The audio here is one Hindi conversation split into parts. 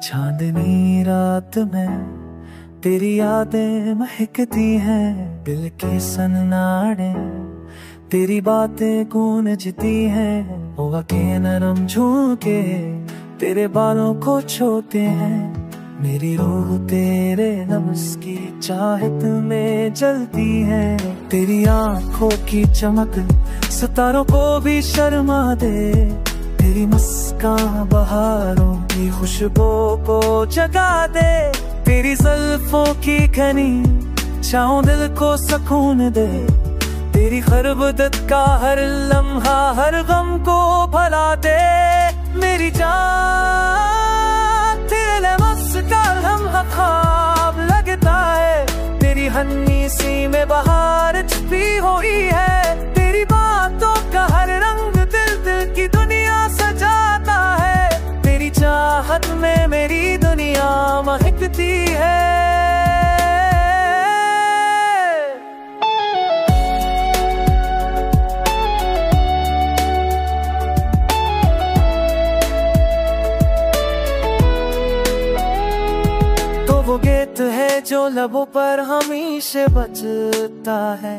चांदनी रात में तेरी यादें महकती हैं, दिल के सन्नाटे तेरी बातें गूंजती हैं। होगा के नरम झोंके तेरे बालों को छूते हैं। मेरी रूह तेरे नब्ज़ की चाहत में जलती है। तेरी आंखों की चमक सितारों को भी शर्मा दे। तेरी मुस्कान बहारों की खुशबू को जगा दे। तेरी जुल्फों की घनी छाँव दिल को सुकून दे। तेरी खरबदत का हर लम्हा हर गम को भला दे। मेरी जान तेरे लफ्ज़ का लम्हा ख्वाब लगता है। तेरी हन्नी सी में बहार छुपी हुई है। तेरी बातों का हर रंग दिल दिल की दुनिया सजाता है। तेरी चाहत में मेरी दुनिया महकती है। वो गीत है जो लबों पर हमेशा बजता है।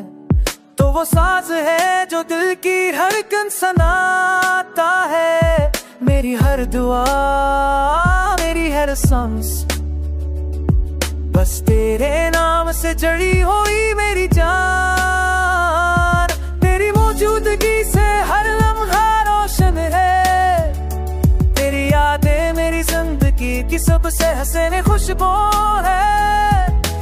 तो वो साज है जो दिल की धड़कन सुनाता है। मेरी हर दुआ मेरी हर सांस बस तेरे नाम से जड़ी हुई मेरी जान। तेरी मौजूदगी से हर लम्हा रोशन है। तेरी यादें मेरी जिंदगी की सबसे हसीन खुशबू है।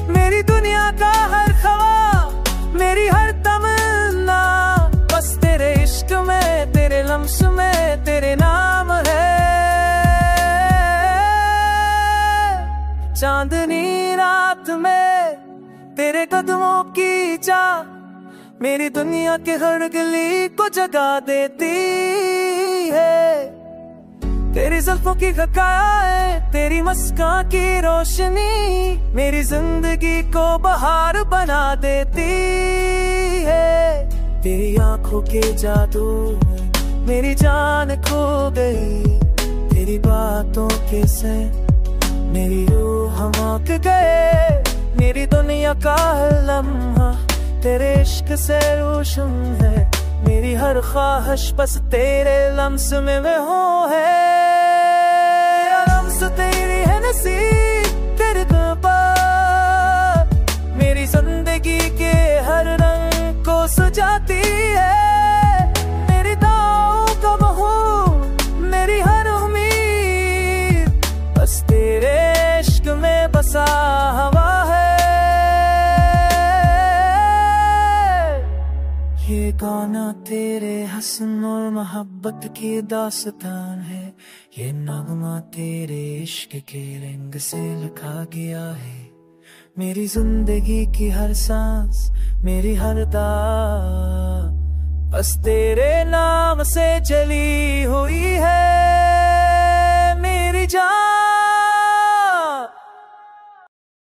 मेरी दुनिया का हर ख्वाब मेरी हर तमन्ना बस तेरे इश्क में तेरे लम्स में तेरे नाम है। चांदनी रात में तेरे कदमों की चाह मेरी दुनिया के हर गली को जगा देती है। तेरी जुल्फों की खकाए तेरी मुस्कान की रोशनी मेरी जिंदगी को बहार बना देती है। तेरी आंखों के जादू मेरी जान खो गई। तेरी बातों के से मेरी रूह महक गए। मेरी दुनिया का हर लम्हा तेरे इश्क से रोशन है। मेरी हर ख्वाहिश बस तेरे लम्स में हो है। लम्स तेरी है नसीब तेरे दुआ मेरी जिंदगी के हर रंग को सजाती है। मेरी दाव का बहू मेरी हर उम्मीद बस तेरे इश्क में बसा हवा है। ये गाना तेरे हसन और मोहब्बत की दास्तान है। ये नगमा तेरे इश्क के रंग से लिखा गया है। मेरी जिंदगी की हर सांस मेरी हर दा बस तेरे नाम से चली हुई है। मेरी जान